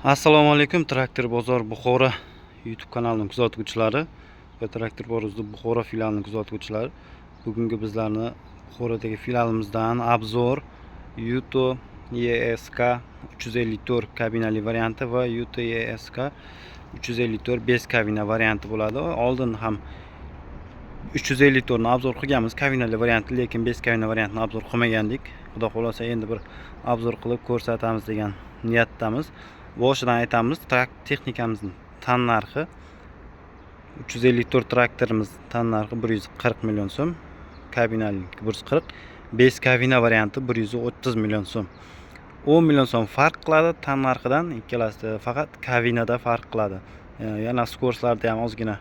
Assalomu alaykum, Traktor bozor Buxoro YouTube kanalining kuzatuvchilari va Traktor bozor Buxoro filialining kuzatuvchilari. Bugungi bizlarni Buxorodagi filialimizdan obzor Yuto ESK 354 kabinali varianti va Yuto ESK 354 bez kabina varianti bo'ladi. Oldin ham 354 ni obzor qilganmiz, kabinali varianti, lekin bez kabina variantini obzor qilmagandik. Xudo xolasa endi bir obzor qilib ko'rsatamiz degan niyatdamiz. Boshidan aytamiz, texnikamizning tan narxi 354 traktorimiz tan narxi 140 million so'm, kabinali 140, bez kabina varianti 130 million so'm. 10 million so'm farq qiladi tan narxidan, ikkalasi faqat kabinada farq qiladi. Yana skorslarda ham ozgina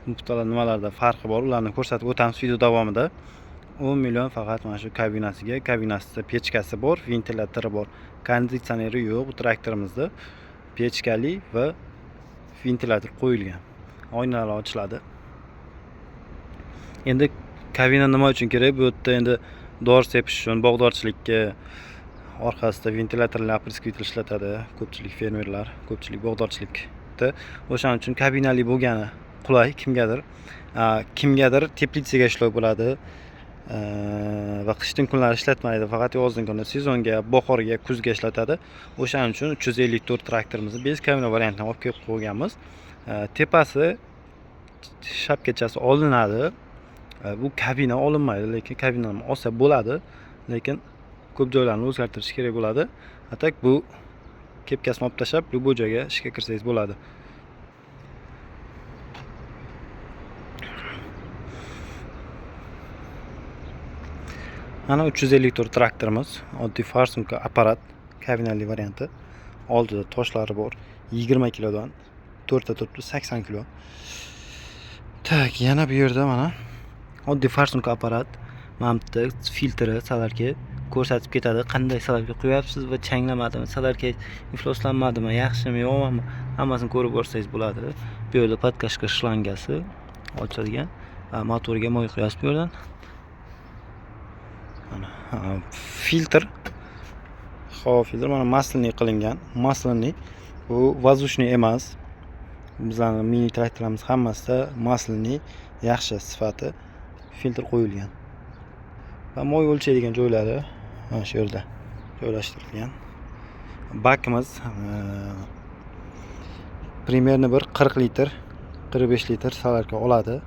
nuqtalar nimalarda farqi bor, ularni ko'rsatib o'tamiz video davomida. 10 million faqat mana shu kabinasiga, kabinasida pechkasi bor, ventilyatori bor, konditsioneri yo'q. Bu traktorimizda pechkali va ventilyator qo'yilgan. Oynalar ochiladi. Endi kabina nima uchun kerak? Bu yerda endi dori sepish uchun, bog'dorchilikka, orqasida ventilyatorlar, apreskvitel ishlatadi ko'pchilik fermerlar, ko'pchilik bog'dorchilikda. O'shaning uchun kabinali bo'lgani qulay kimgadir teplitsaga ishlov bo'ladi. Va qishning kunlari ishlatmaydi, faqat yozning kuni sezonga, bahorga, kuzga ishlatadi. O'shaning uchun 354 traktorimizni bez kabina variantini olib kelib qo'yganmiz. Tepasi shapkachasi olinadi. Bu kabina olinmaydi, lekin kabinani olsa bo'ladi, lekin ko'p joylarni o'zgartirish kerak bo'ladi. Atak bu kepkasini olib tashlab, bu joyga ishga kirsangiz bo'ladi. Mana 354 traktorimiz, oddiy farsunka apparat, kabinali varianti. Oldida toshlari bor, 20 kilodan 4 turibdi 80 kilo. Tak, yana bu yerda mana oddiy farsunka apparat, mana bitta filtri salarga ko'rsatib ketadi, qanday salarga qo'yapsiz va changlamadimi, salarga ifloslanmadimi, yaxshimi, yo'qmi, hammasini ko'rib borsangiz bo'ladi. Bu yerda podkashka shlangasi ochilgan va motorga moy quyasiz bu yerdan. Filtr, havo filtr mana masliniy qilingan. Masliniy, bu воздушный emas. Bizlarning mini traktorlarimiz hammasida masliniy, yaxshi sifati filtr qo'yilgan. Va moy o'lchaydigan joylari mana shu yerda joylashtirilgan. Bakimiz примерно bir 40 litr, 45 litr salarga oladi.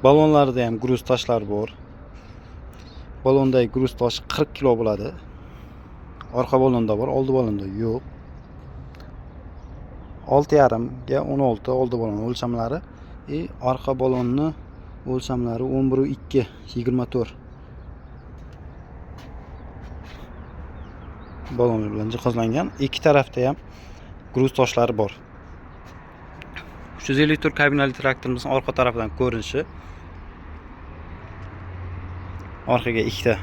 Balonlarda ham gruz tashlar bor. Balondagi gruz tosh 40 kilo bo'ladi. Orqa balonda bor, oldi balonda yo'q. 6,5 ga 16 oldi balon o'lchamlari, orqa balonni o'lchamlari 11,2, 24. Balonlar bilan jihozlangan. Ikki tarafda ham gruz toshlari bor. 354 kabinali traktorimizning orqa tarafidan ko'rinishi. Orqaga ikkita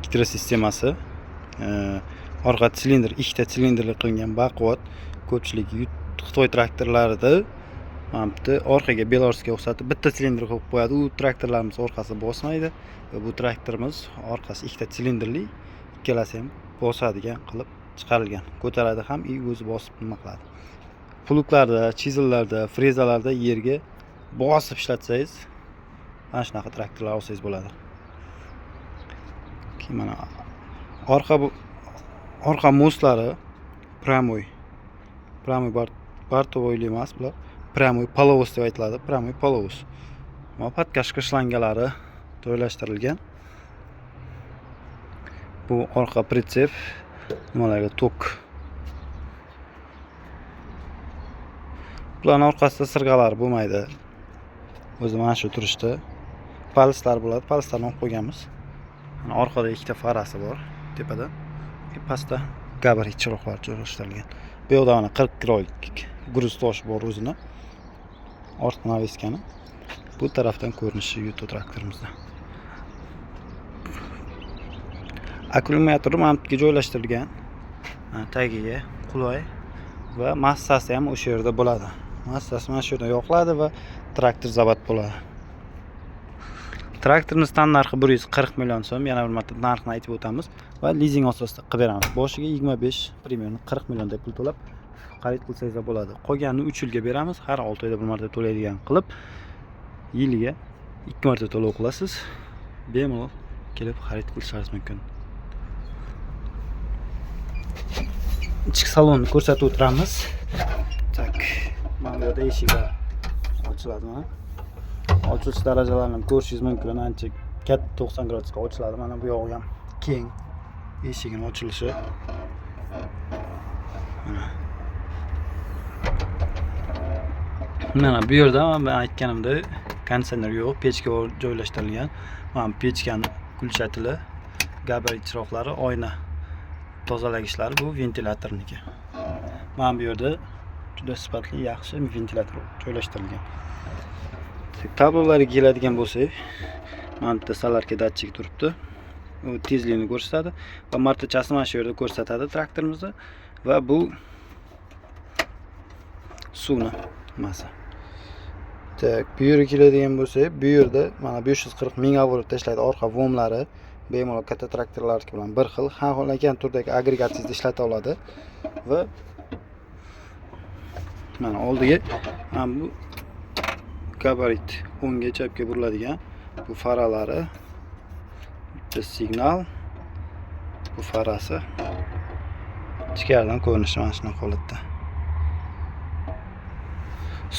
gidro sistemasi, orqa silindr, ikkita silindrli qilingan, baquvvat. Ko'pchilik Xitoy traktorlarida mana bitta orqaga Belarusga o'xshatib bitta silindr qo'yib qo'yadi. U traktorlarimiz orqasi bosmaydi va bu traktorimiz orqasi ikkita silindrli, ikkalasi ham bosadigan qilib chiqarilgan. Ko'taradi ham, o'zi bosib nima qiladi. Pluglarda, chizellarda, frezalarda yerga bosib ishlatsangiz, mana shunaqa traktorlar olsangiz bo'ladi. Mana orqa moslari прямой bortovoyli emas, bular прямой половоз deb aytiladi, прямой половоз. Mana podkashka shlangalari joylashtirilgan. Bu orqa pritsep, nimalarga tok. Bularning orqasida sirg'alar bo'lmaydi. O'zi mana shu turishda palislar bo'ladi. Palislarni olib qo'yganmiz. Mana orqada ikkita farasi bor, tepada. Pastda gabarit chiroqlar joylashtirilgan. Bu yoqda mana 40 kilolik gruz tosh bor o'zini. Orqa naveskani. Bu tarafdan ko'rinishi Yuto traktorimizda. Akkumulyator mana bunga joylashtirilgan. Tagiga qulay va massasi ham o'sha yerda bo'ladi. Massasi mana shu yerda yoqiladi va traktor zabat bo'ladi. Traktorimiz tan narxi 140 million so'm. Yana bir marta narxini aytib o'tamiz va lizing asosida qilib beramiz. Boshiga 25, примерно 40 million deb pul to'lab xarid qilsangiz bo'ladi. Qolganini 3 yilga beramiz. Har 6 oyda bir marta to'laydigan qilib yiliga 2 marta to'lov qilasiz. Bemalol kelib xarid qilishingiz mumkin. Ichki salonni ko'rsatib o'tiramiz. Tak, mana bu yerda eshiklar ochiladi mana. Ochilish darajalarini ko'rishingiz mumkin. Ancha katta 90 gradusga ochiladi. Mana bu yog'i ham keng eshigini ochilishi. Mana bu yerda men aytganimdek konditsioner yo'q, pechka joylashtirilgan. Mana pechkani kulchatili, gabarit chiroqlari, oyna tozalagichlari bu ventilyatorniki. Mana bu yerda juda sifatli, yaxshi ventilyator joylashtirilgan. Tablolarga keladigan bo'lsak, mana bitta salarka datchik turibdi. U tezlikni ko'rsatadi va martachasini mana shu yerda ko'rsatadi traktorimizni va bu suvni masa. Tak, bu yerga keladigan bo'lsak, bu yerda mana 540 ming obort tashlaydi orqa vomlari. Bemalol katta traktorlarniki bilan bir xil, har xil turdagi agregatsiyada ishlata oladi va mana oldiga ham bu gabarit o'ngga chapga buriladigan bu faralari, bitta signal, bu farasi ichkaridan ko'rinishi mana shunaqa holatda.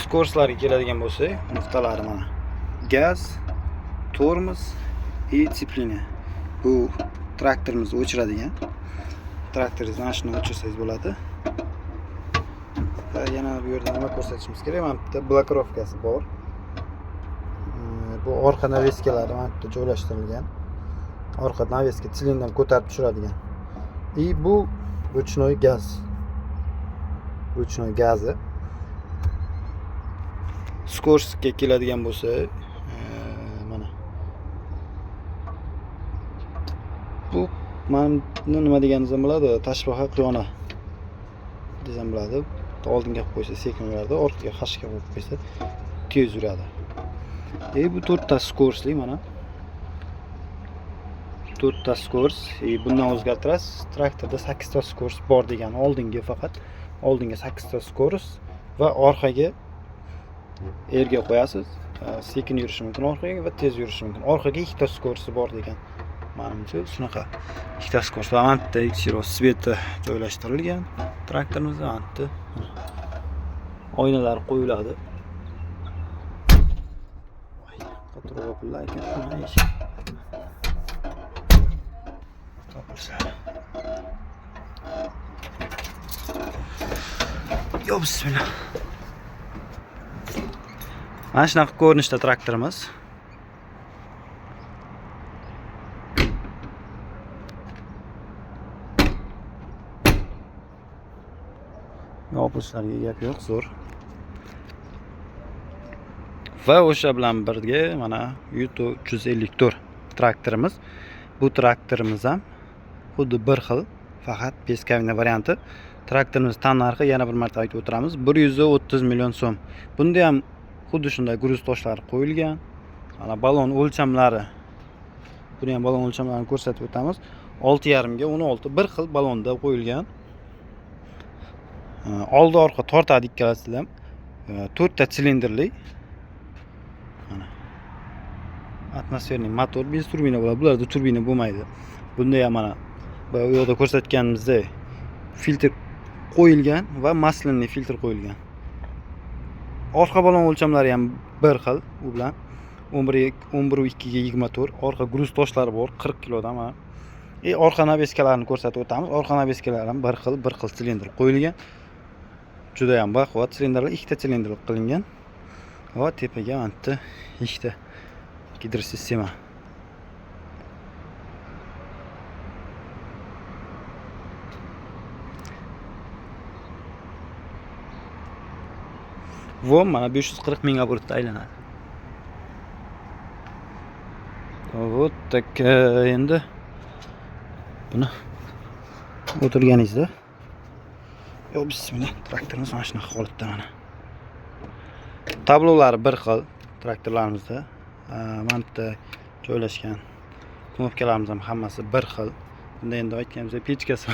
Skorslarga keladigan bo'lsak, nuqtalari mana gaz, tormoz, sceplение. Bu traktorimizni o'chiradigan. Traktoringizni mana shuni o'chirsangiz bo'ladi. Va yana bu yerda nima ko'rsatishimiz kerak? Mana bitta blokirovkasi bor. Bu orqa naveskalari mana bitta joylashtirilgan. Orqa naveska silindrni ko'tarib tushiradigan. Bu ручной gaz. Ручной gazi. Skorsga keladigan bo'lsa, mana bu mana nima deganingizni biladi, tashbaha quyona desam bo'ladi. Oldinga qo'yib qo'ysa sekin yuradi, orqaga xashga qo'yib qo'ysa tez yuradi. Bu 4 ta skorsli mana. 4 ta skors. Bundan o'zgartirasiz. Traktorda 8 ta skors bor degan. Oldinga faqat oldinga 8 ta skors va orqaga erga qo'yasiz. Sekin yurishi mumkin orqaga va tez yurishi mumkin. Orqaga 2 ta skorsi bor degan. Menimcha shunaqa 2 ta skors va bitta eksiro sveti joylashtirilgan. Traktorimizda bitta oynalar qo'yiladi. Qatorga pullar ekan, mana eshik. Topilsa. Yo bismillah. Mana shunaqa ko'rinishda traktorimiz. Yopilishlariga gap yo'q, zo'r. Va o'sha bilan birga mana Yuto 354 traktorimiz. Bu traktorimiz ham xuddi bir xil, faqat peskavina varianti. Traktorimiz tan narxi yana bir marta aytib o'tiramiz, 130 million so'm. Bunda ham xuddi shunday gruz toshlari qo'yilgan. Mana balon o'lchamlari. Buni ham balon o'lchamlarini ko'rsatib o'tamiz. 6,5 ga 16 bir xil balonda qo'yilgan. Oldi orqa tortadi ikkalasida ham. 4 ta silindrli. Mana atmosfernik motor, bez turbina bo'ladi. Bularda turbina bo'lmaydi. Bunda ham mana bu yo'lda ko'rsatganimizdek filtr qo'yilgan va maslinli filtr qo'yilgan. Orqa balon o'lchamlari ham bir xil, u bilan 11.2 ga 24. Orqa gruz toshlari bor, 40 kilodan mana. Orqa naveskalarini ko'rsatib o'tamiz. Orqa naveskalar ham bir xil silindr qo'yilgan. Juda ham baquvvat silindrlar, 2 ta silindr qilingan. Va tepaga bitta 2 ta gidrosistema. Vom mana 540 ming oborotda aylanadi. Вот так endi buni o'tirganingizda yo bismillah, traktorimiz mana shunaqa holatda mana. Tablolari bir xil traktorlarimizda. Mana bitta joylashgan. Knopkalarimiz ham hammasi bir xil. Bunda endi aytganimizda pechkasi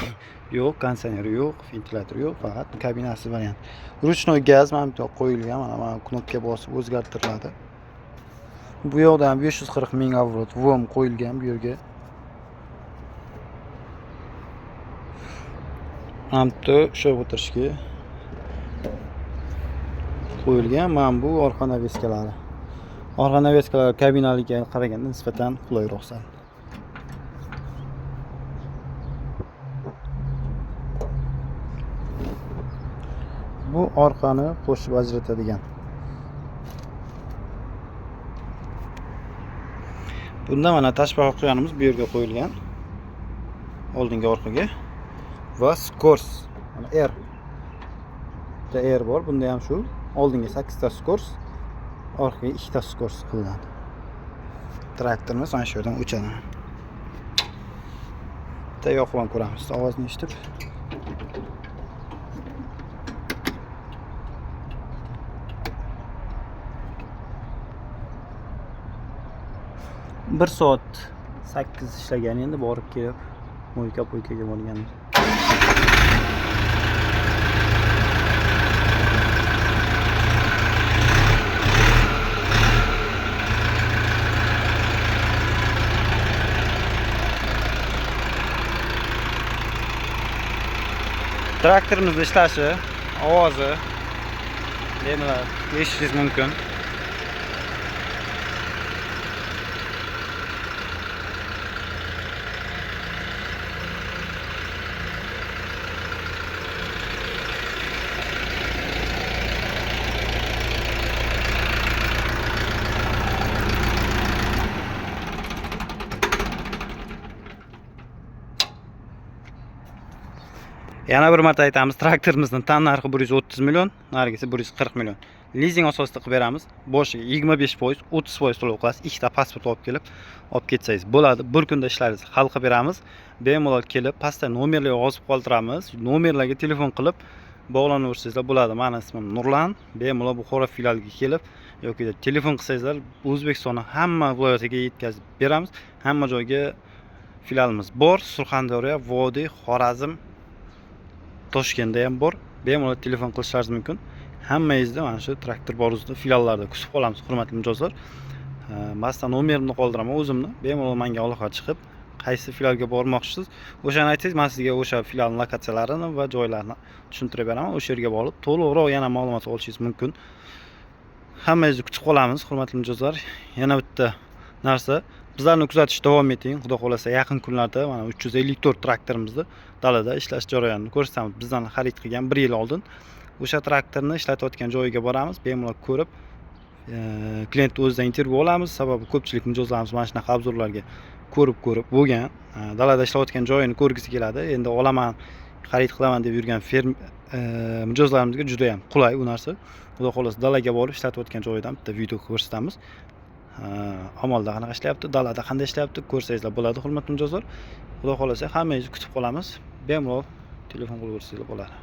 yo'q, konditsioneri yo'q, ventilyator yo'q, faqat kabinasi variant. Ruchnoy gaz mana bu yoqqa qo'yilgan, mana knopka bosib o'zgartiriladi. Bu yoqda ham 540 ming avrot vom qo'yilgan bu yerga. Hamda o'sha o'tirishga qo'yilgan. Mana bu orqa naveskalari. Orqa naveskalar kabinaliga qaraganda nisbatan qulayroq sal. Bu orqani qo'shib ajratadigan. Bunda mana tashbaqa qo'yganimiz bu yerga qo'yilgan. Oldingi orqaga va skors. Mana R. Bitta R bor. Bunda ham shu. Oldinga 8 ta skors, orqaga 2 ta skors qilinadi. Traktorimiz mana shu yerdan o'chadi. Bitta yoqib ham ko'ramiz. Ovozni eshitib. Bir soat 8 ishlagan, endi borib kelib mo'yka-po'ykaga borganmiz. Traktorimizni ishlashi, ovozi bemalol eshitishingiz mumkin. Yana bir marta aytamiz, traktorimizning tan narxi 130 million, nargisi 140 million. Lizing asosida qilib beramiz. Boshiga 25%, 30% to'lov qilasiz. Ikkita pasport olib kelib, olib ketsangiz bo'ladi. Bir kunda ishlaringizni hal qilib beramiz. Bemalol kelib, pastda nomerlarga yozib qoldiramiz. Nomerlarga telefon qilib bog'lanaversangizlar bo'ladi. Meni ismim Nurlan. Bemalol Buxoro filialiga kelib yoki telefon qilsangizlar, O'zbekistonning hamma viloyatiga yetkazib beramiz. Hamma joyga filialimiz bor. Surxondaryo, Vodiy, Xorazm, Toshkentda ham bor. Bemalol telefon qilishlaringiz mumkin. Hammangizni mana shu traktor boruzda filiallarda kutib qolamiz, hurmatli mijozlar. Masdan nomerimni qoldiraman o'zimni. Bemalol menga aloqa chiqib, qaysi filialga bormoqchisiz, o'shani aytsangiz, men sizga o'sha filialning lokatsiyalarini va joylarini tushuntirib beraman. O'sha yerga borib, to'liqroq yana ma'lumot olishingiz mumkin. Hammangizni kutib qolamiz, hurmatli mijozlar. Yana bitta narsa, bizlarni kuzatishda davom eting. Xudo xolasa yaqin kunlarda mana 354 traktorimizni dalada ishlash jarayonini ko'rsatamiz. Bizdan xarid qilgan 1 yil oldin o'sha traktorni ishlatayotgan joyiga boramiz, bemalol ko'rib, kliyentni o'zidan intervyu olamiz. Sababi ko'pchilik mijozlarimiz mana shunaqa obzorlarga ko'rib bo'lgan, dalada ishlayotgan joyini ko'rgisi keladi. Endi olaman, xarid qilaman deb yurgan mijozlarimizga juda ham qulay bu narsa. Xudo xolasa dalaga borib ishlatayotgan joyidan bitta video ko'rsatamiz. Amalda qanaqa ishlayapti, dalada qanday ishlayapti ko'rsangizlar bo'ladi, hurmatli mijozlar. Xudo xolasa hammangizni kutib qolamiz. Bemalol telefon qilib ko'rsangizlar bo'ladi.